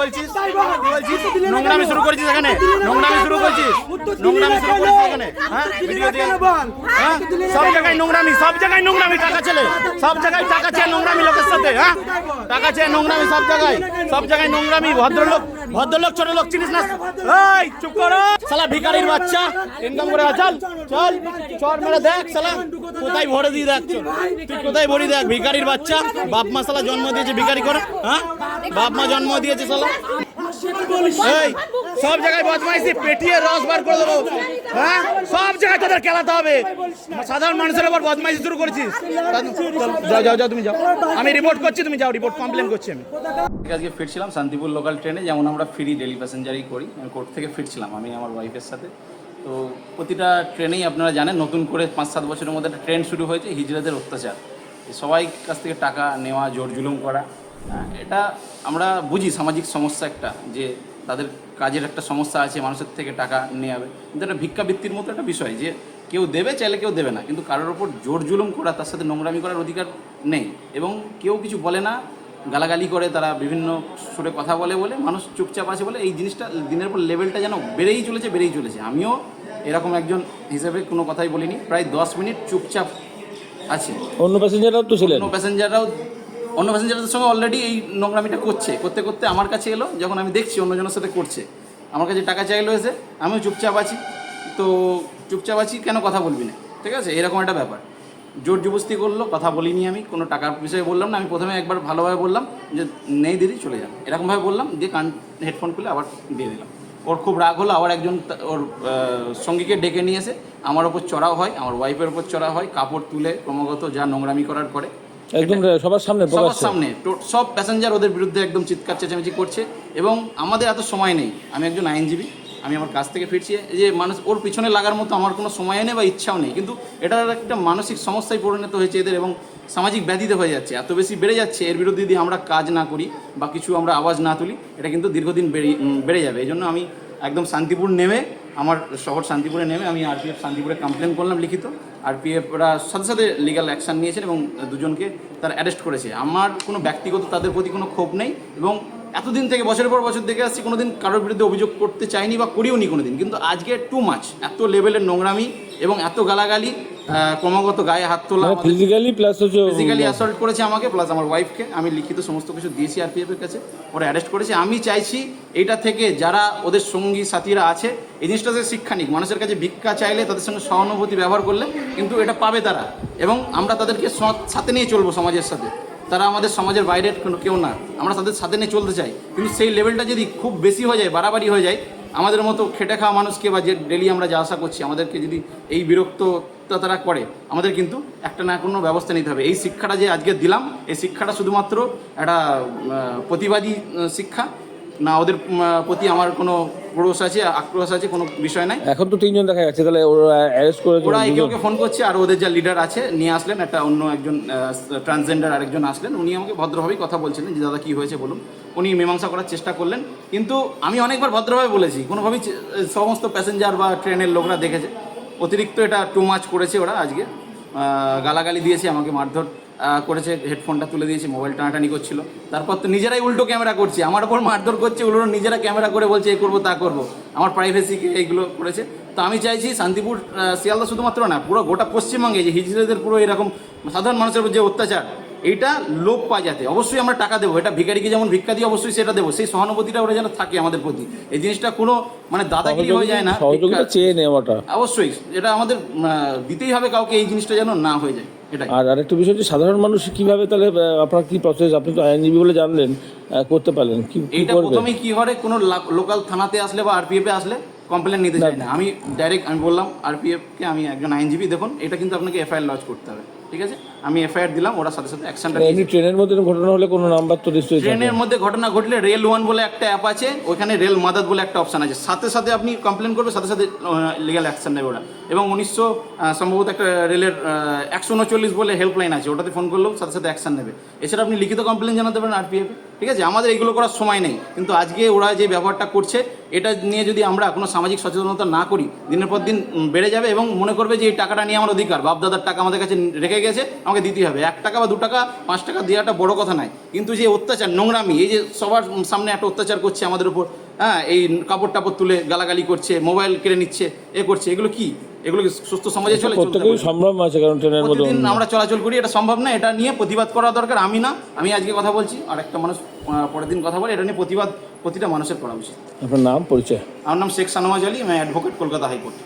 বলছিস নোংরামি শুরু করেছিস এখানে, নোংরামি শুরু করেছিস এখানে, হ্যাঁ ভিডিও দিয়ে, হ্যাঁ সব জায়গায় নোংরামি, সব জায়গায় নোংরামি, টাকা ছেলে সব জায়গায় টাকা চেয়ে নোংরামি লোকের সাথে, হ্যাঁ টাকা চেয়ে নোংরামি সব জায়গায় নোংরামি। ভদ্রলোক ছোট লোক চিনিস না? এই চুপ করো শালা, ভিখারির বাচ্চা, ইনকাম করে চল চল চর মেরে দেখ শালা কোথায় ভরে দিয়ে দেখ, তুই কোথায় ভরি দেখ, ভিখারির বাচ্চা। বাপ মা শালা জন্ম দিয়েছে ভিখারি করে, হ্যাঁ বাপ মা জন্ম দিয়েছে শালা। এই সব জায়গায় বদমাইশি, পেটিয়ে রস বার করে দেবো, হ্যাঁ সব জায়গায় তোদের খেলাতে হবে। সাধারণ মানুষের উপর বদমাইশি শুরু করেছিস, যাও তুমি যাও, আমি রিপোর্ট করছি, তুমি যাও, রিপোর্ট কমপ্লেন করছি আমি। আজকে ফিরছিলাম শান্তিপুর লোকাল ট্রেনে, যেমন আমরা ফ্রি ডেলি প্যাসেঞ্জারই করি। আমি কোর্ট থেকে ফিরছিলাম আমি আমার ওয়াইফের সাথে। তো প্রতিটা ট্রেনেই আপনারা জানেন নতুন করে 5-7 বছরের মধ্যে একটা ট্রেন্ড শুরু হয়েছে, হিজড়াদের অত্যাচার, সবাই কাছ থেকে টাকা নেওয়া, জোর জুলুম করা। এটা আমরা বুঝি সামাজিক সমস্যা একটা, যে তাদের কাজের একটা সমস্যা আছে, মানুষের থেকে টাকা নেওয়া হবে, কিন্তু একটা ভিক্ষাবৃত্তির মতো একটা বিষয়, যে কেউ দেবে চাইলে কেউ দেবে না, কিন্তু কারোর ওপর জোর জুলুম করা, তার সাথে নোংরামি করার অধিকার নেই। এবং কেউ কিছু বলে না, গালাগালি করে, তারা বিভিন্ন সুরে কথা বলে মানুষ চুপচাপ আছে বলে এই জিনিসটা দিনের পর লেভেলটা যেন বেড়েই চলেছে। আমিও এরকম একজন হিসেবে কোনো কথাই বলিনি, প্রায় 10 মিনিট চুপচাপ আছে। অন্য প্যাসেঞ্জাররাও তো ছিলেন, অন্য প্যাসেঞ্জারদের সঙ্গে অলরেডি এই নোংরামিটা করতে আমার কাছে এলো। যখন আমি দেখছি অন্যজনের সাথে করছে, আমার কাছে টাকা চাইলো এসে, আমিও চুপচাপ আছি। তো চুপচাপ আছি কেন, কথা বলবি না, ঠিক আছে, এরকম একটা ব্যাপার। জোর জবস্তি করলো, কথা বলিনি, আমি কোনো টাকার বিষয়ে বললাম না। আমি প্রথমে একবার ভালোভাবে বললাম যে নেই দিদি চলে যান, এরকমভাবে বললাম, দিয়ে হেডফোন খুলে আবার দিয়ে দিলাম। ওর খুব রাগ হলো, আবার একজন ওর সঙ্গীকে ডেকে নিয়ে এসে আমার ওপর চড়াও হয়, আমার ওয়াইফের ওপর চড়া হয়, কাপড় তুলে ক্রমাগত যা নোংরামি করার করে একদম সবার সামনে সব প্যাসেঞ্জার ওদের বিরুদ্ধে একদম চিৎকার চেঁচামেচি করছে। এবং আমাদের এত সময় নেই, আমি একজন আইনজীবী, আমি আমার কাছ থেকে ফিরছি, যে মানুষ ওর পিছনে লাগার মতো আমার কোনো সময় নেই বা ইচ্ছাও নেই, কিন্তু এটার একটা মানসিক সমস্যায় পরিণত হয়েছে এদের, এবং সামাজিক ব্যাধিতে হয়ে যাচ্ছে, এত বেশি বেড়ে যাচ্ছে। এর বিরুদ্ধে যদি আমরা কাজ না করি বা কিছু আমরা আওয়াজ না তুলি, এটা কিন্তু দীর্ঘদিন বেড়ে যাবে। এই জন্য আমি একদম শান্তিপুর নেমে, আমার শহর শান্তিপুরে নেমে আমি আরপিএফ শান্তিপুরে কমপ্লেন করলাম লিখিত। আরপিএফ ওরা সাথে সাথে লিগ্যাল অ্যাকশান নিয়েছেন এবং দুজনকে তারা অ্যারেস্ট করেছে। আমার কোনো ব্যক্তিগত তাদের প্রতি কোনো ক্ষোভ নেই, এবং এতদিন থেকে বছরের পর বছর দেখে আসছি, কোনো দিন কারোর বিরুদ্ধে অভিযোগ করতে চাইনি বা করিও নি কোনো দিন, কিন্তু আজকে টু মাচ, এত লেভেলের নোংরামি এবং এত গালাগালি, ক্রমাগত গায়ে হাত তোলা, ফিজিক্যালি অ্যাসল্ট করেছে আমাকে প্লাস আমার ওয়াইফকে। আমি লিখিত সমস্ত কিছু দিয়েছি আরপিএফের কাছে, ওরা অ্যারেস্ট করেছে। আমি চাইছি এইটা থেকে যারা ওদের সঙ্গী সাথীরা আছে, এই জিনিসটা যে শিক্ষা নিক, মানুষের কাছে ভিক্ষা চাইলে তাদের সঙ্গে সহানুভূতি ব্যবহার করলে কিন্তু এটা পাবে তারা, এবং আমরা তাদেরকে সাথে নিয়ে চলবো সমাজের সাথে। তারা আমাদের সমাজের বাইরের কেউ না, আমরা তাদের সাথে নিয়ে চলতে চাই, কিন্তু সেই লেভেলটা যদি খুব বেশি হয়ে যায়, বাড়াবাড়ি হয়ে যায়, আমাদের মতো খেটে খাওয়া মানুষকে বা যে ডেলি আমরা যা আশা করছি, আমাদেরকে যদি এই বিরক্ততা তারা করে, আমাদের কিন্তু একটা না কোনো ব্যবস্থা নিতে হবে। এই শিক্ষাটা যে আজকে দিলাম, এই শিক্ষাটা শুধুমাত্র একটা প্রতিবাদী শিক্ষা না, ওদের প্রতি আমার কোনো রোষ আছে, আক্রোশ আছে, কোনো বিষয় নাই। এখন তো 3 জন দেখা যাচ্ছে, তাহলে ওরা অ্যারেস্ট করেছে, ওরা একে ফোন করছে, আর ওদের যা লিডার আছে নিয়ে আসলেন, একটা অন্য একজন ট্রান্সজেন্ডার আরেকজন আসলেন, উনি আমাকে ভদ্রভাবেই কথা বলছিলেন যে দাদা কী হয়েছে বলুন। উনি মীমাংসা করার চেষ্টা করলেন, কিন্তু আমি অনেকবার ভদ্রভাবে বলেছি, কোনোভাবেই সমস্ত প্যাসেঞ্জার বা ট্রেনের লোকরা দেখেছে অতিরিক্ত এটা টু মাচ করেছে। ওরা আজকে গালাগালি দিয়েছে, আমাকে মারধর করেছে, হেডফোনটা তুলে দিয়েছে, মোবাইল টানাটানি করছিল, তারপর তো নিজেরাই উল্টো ক্যামেরা করছে, আমার ওপর মারধর করছে, ওগুলো নিজেরা ক্যামেরা করে বলছে এ করবো তা করবো, আমার প্রাইভেসিকে এইগুলো করেছে। তো আমি চাইছি শান্তিপুর শিয়ালদা শুধুমাত্র না, পুরো গোটা পশ্চিমবঙ্গে যে হিজড়াদের পুরো এরকম সাধারণ মানুষের উপর যে অত্যাচার, এইটা লোপ পায় যাতে। অবশ্যই আমরা টাকা দেবো, এটা ভিখারিকে যেমন ভিক্ষা দিই অবশ্যই সেটা দেবো, সেই সহানুভূতিটা ওরা যেন থাকে আমাদের প্রতি। এই জিনিসটা কোনো মানে দাদাগিরি হয়ে যায় না, চেয়ে নেওয়াটা অবশ্যই এটা আমাদের দিতেই হবে কাউকে, এই জিনিসটা যেন না হয়ে যায়। আর আরেকটা বিষয় যে সাধারণ মানুষ কিভাবে, তাহলে আপনার কি প্রসেস, আপনি তো আইনজীবী বলে জানলেন, করতে পারলেন কি? এইটা প্রথমেই কি হয়, কোনো লোকাল থানাতে আসলে বা আরপিএফে আসলে কমপ্লেন নিতে চাই না, আমি ডাইরেক্ট আমি বললাম আরপিএফকে, আমি একজন আইনজীবী, দেখুন এটা কিন্তু আপনাকে এফআইআর লজ করতে হবে, ঠিক আছে। আমি এফআইআর দিলাম, ওরা সাথে সাথে অ্যাকশনটা নিয়েছে। ট্রেনের মধ্যে ঘটনা হলে কোনো নাম্বার তো নিশ্চয়ই, ট্রেনের মধ্যে ঘটনা ঘটলে রেল 1 বলে একটা অ্যাপ আছে, ওখানে রেল মাদাদ বলে একটা অপশন আছে, সাথে সাথে আপনি কমপ্লেন করবে, সাথে সাথে লিগ্যাল অ্যাকশন নেবে ওরা। এবং 1900 সম্ভবত একটা রেলের 139 বলে হেল্পলাইন আছে, ওটাতে ফোন করলেও সাথে সাথে অ্যাকশন নেবে। এছাড়া আপনি লিখিত কমপ্লেন জানাতে পারেন আরপিএফ, ঠিক আছে। আমাদের এগুলো করার সময় নেই, কিন্তু আজকে ওরা যে ব্যবহারটা করছে, এটা নিয়ে যদি আমরা কোনো সামাজিক সচেতনতা না করি, দিনের পর দিন বেড়ে যাবে, এবং মনে করবে যে এই টাকাটা নিয়ে আমার অধিকার, বাপ দাদার টাকা আমাদের কাছে রেখে গেছে, আমাকে আমাকে দিতেই হবে। 1 টাকা বা 2 টাকা 5 টাকা দেওয়াটা বড় কথা নয়, কিন্তু যে অত্যাচার, নোংরামি, এই যে সবার সামনে একটা অত্যাচার করছে আমাদের উপর, হ্যাঁ, এই কাপড় টাপড় তুলে গালাগালি করছে, মোবাইল কেড়ে নিচ্ছে, করছে, এগুলো কি? এগুলো কি সুস্থ সমাজে চলে? প্রত্যেকেই সম্ভ্রম আছে, কারণ ট্রেনের মধ্যে প্রতিদিন আমরা চলাচল করি, এটা সম্ভব না। এটা নিয়ে প্রতিবাদ করা দরকার। আমি আজকে কথা বলছি, আর একটা মানুষ পরের দিন কথা বলে। এটা নিয়ে প্রতিবাদ প্রতিটা মানুষের করা উচিত। আপনার নাম, পরিচয়? আমার নাম শেখ শাহনওয়াজ আলী, আমি অ্যাডভোকেট, কলকাতা হাইকোর্ট।